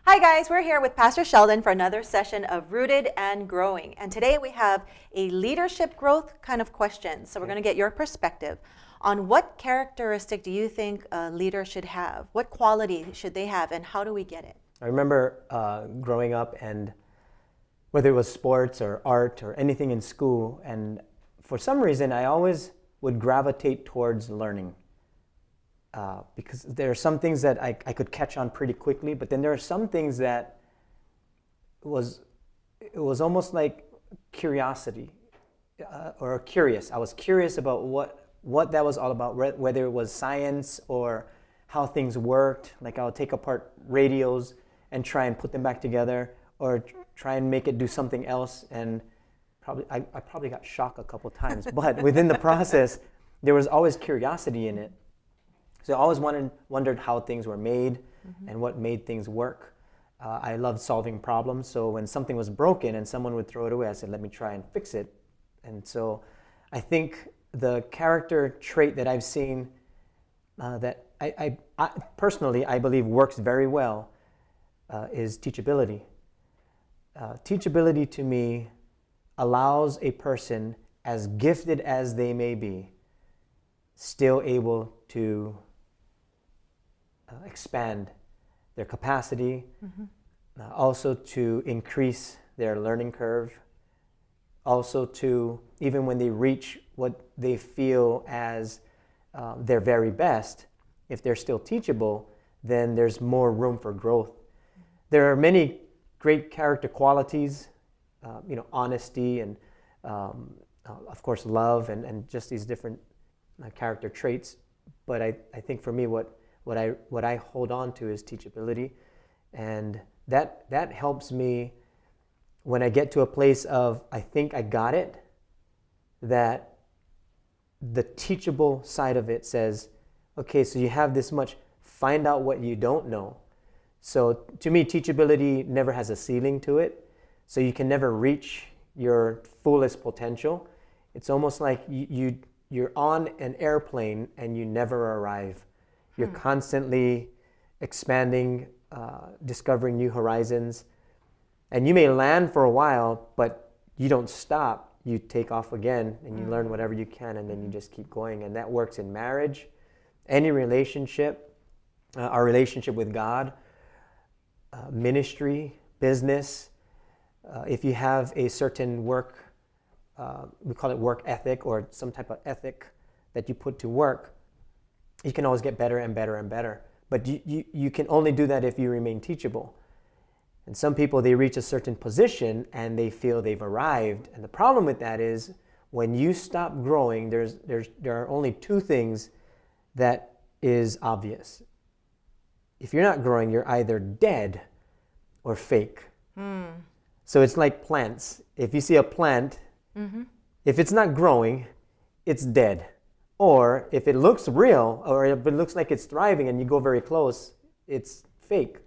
Hi guys, we're here with Pastor Sheldon for another session of Rooted and Growing. And today we have a leadership growth kind of question. So we're going to get your perspective on what characteristic do you think a leader should have? What quality should they have and how do we get it? I remember growing up, and whether it was sports or art or anything in school, and for some reason I always would gravitate towards learning. Because there are some things that I could catch on pretty quickly, but then there are some things that it was almost like curiosity, or curious. I was curious about what that was all about, whether it was science or how things worked. Like I would take apart radios and try and put them back together, or try and make it do something else, and I probably got shocked a couple times, but within the process, there was always curiosity in it. So I always wondered how things were made and what made things work. I loved solving problems, so when something was broken and someone would throw it away, I said, let me try and fix it. And so I think the character trait that I've seen that I personally, I believe works very well is teachability. Teachability to me allows a person, as gifted as they may be, still able to expand their capacity, also to increase their learning curve, also to, even when they reach what they feel as their very best, if they're still teachable, then there's more room for growth. There are many great character qualities, honesty and of course love and just these different character traits, but I think for me what I hold on to is teachability, and that helps me when I get to a place of I think I got it, that the teachable side of it says, okay, so you have this much, find out what you don't know. So to me, teachability never has a ceiling to it, so you can never reach your fullest potential. It's almost like you're on an airplane and you never arrive. You're constantly expanding, discovering new horizons. And you may land for a while, but you don't stop. You take off again and you learn whatever you can, and then you just keep going. And that works in marriage, any relationship, our relationship with God, ministry, business. If you have a certain work, we call it work ethic, or some type of ethic that you put to work, you can always get better and better and better. But you can only do that if you remain teachable. And some people, they reach a certain position and they feel they've arrived. And the problem with that is when you stop growing, there are only two things that is obvious. If you're not growing, you're either dead or fake. So it's like plants. If you see a plant, if it's not growing, it's dead. Or if it looks real, or if it looks like it's thriving and you go very close, it's fake.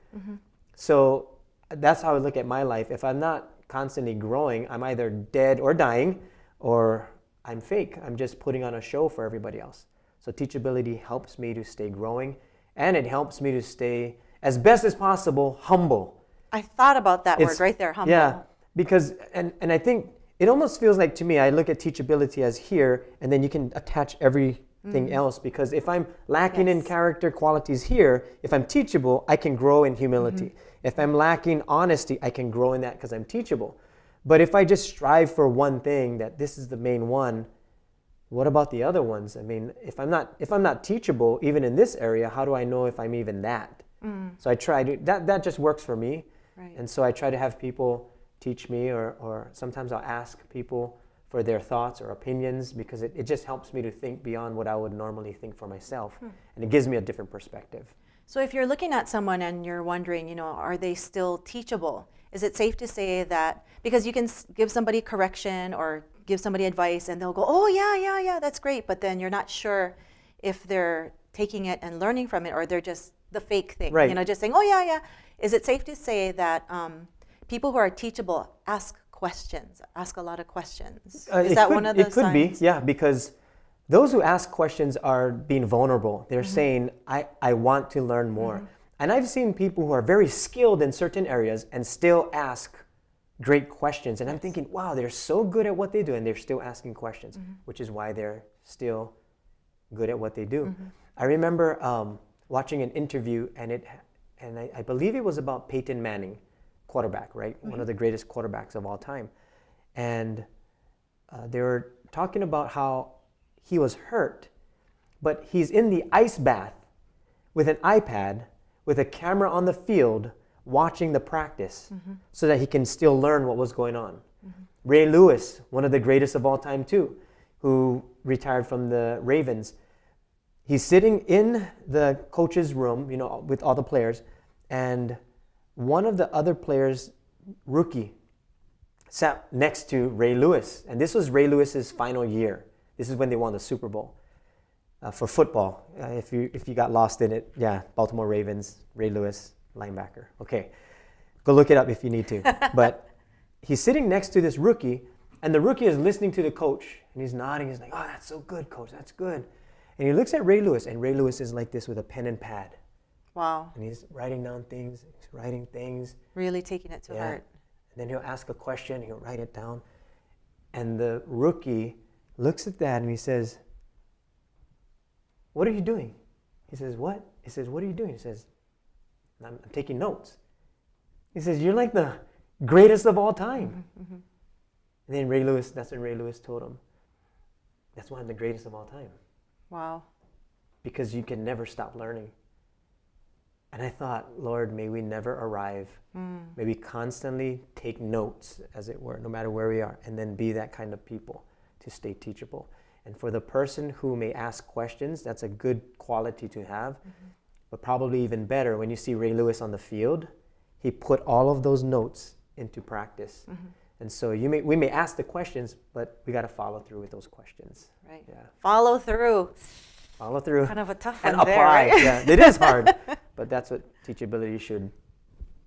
So that's how I look at my life. If I'm not constantly growing, I'm either dead or dying, or I'm fake. I'm just putting on a show for everybody else. So teachability helps me to stay growing, and it helps me to stay, as best as possible, humble. I thought about that word right there, humble. Yeah, because, and I think it almost feels like, to me, I look at teachability as here, and then you can attach everything else, because if I'm lacking in character qualities here, if I'm teachable, I can grow in humility. If I'm lacking honesty, I can grow in that because I'm teachable. But if I just strive for one thing, that this is the main one, what about the other ones? I mean, if I'm not teachable, even in this area, how do I know if I'm even that? So I try to, that just works for me. Right. And so I try to have people teach me, or sometimes I'll ask people for their thoughts or opinions, because it just helps me to think beyond what I would normally think for myself. And it gives me a different perspective. So if you're looking at someone and you're wondering, are they still teachable? Is it safe to say that, because you can give somebody correction or give somebody advice and they'll go, oh yeah, that's great, but then you're not sure if they're taking it and learning from it, or they're just the fake thing, right. Just saying, oh yeah. Is it safe to say that people who are teachable ask a lot of questions? Is that one of the signs? It could be, yeah, because those who ask questions are being vulnerable. They're saying, I want to learn more. And I've seen people who are very skilled in certain areas and still ask great questions. And I'm thinking, wow, they're so good at what they do and they're still asking questions, which is why they're still good at what they do. I remember watching an interview, and I believe it was about Peyton Manning, quarterback, right? One of the greatest quarterbacks of all time. And they were talking about how he was hurt, but he's in the ice bath with an iPad, with a camera on the field, watching the practice so that he can still learn what was going on. Ray Lewis, one of the greatest of all time too, who retired from the Ravens. He's sitting in the coach's room, you know, with all the players, and one of the other players, rookie, sat next to Ray Lewis. And this was Ray Lewis's final year. This is when they won the Super Bowl for football. If you got lost in it, yeah, Baltimore Ravens, Ray Lewis, linebacker. Okay, go look it up if you need to. But he's sitting next to this rookie, and the rookie is listening to the coach, and he's nodding. He's like, oh, that's so good, coach, that's good. And he looks at Ray Lewis, and Ray Lewis is like this with a pen and pad. Wow. And he's writing down things, he's writing things. Really taking it to heart. And then he'll ask a question, he'll write it down. And the rookie looks at that and he says, what are you doing? He says, what? He says, what are you doing? He says, I'm taking notes. He says, you're like the greatest of all time. And then Ray Lewis, that's what Ray Lewis told him. That's why I'm the greatest of all time. Wow. Because you can never stop learning. And I thought, Lord, may we never arrive. May we constantly take notes, as it were, no matter where we are, and then be that kind of people to stay teachable. And for the person who may ask questions, that's a good quality to have. But probably even better, when you see Ray Lewis on the field, he put all of those notes into practice. And so we may ask the questions, but we got to follow through with those questions. Right. Yeah. Follow through. Follow through. Kind of a tough and one there, apply. right? Yeah, it is hard, but that's what teachability should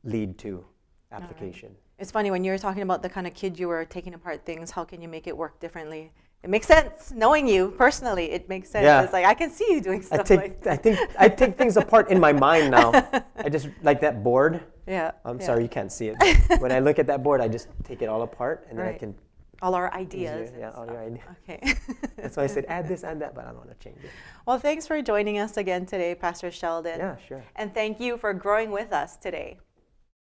lead to, application. It's funny, when you were talking about the kind of kid you were taking apart things, how can you make it work differently? It makes sense. Knowing you personally, it makes sense. Yeah. It's like, I can see you doing stuff I think I take things apart in my mind now. I just, like that board. Yeah. I'm sorry, you can't see it. But when I look at that board, I just take it all apart, and then I Right. can all our ideas. Yeah, all your ideas. Okay. That's why I said add this, add that, but I don't want to change it. Well, thanks for joining us again today, Pastor Sheldon. Yeah, sure. And thank you for growing with us today.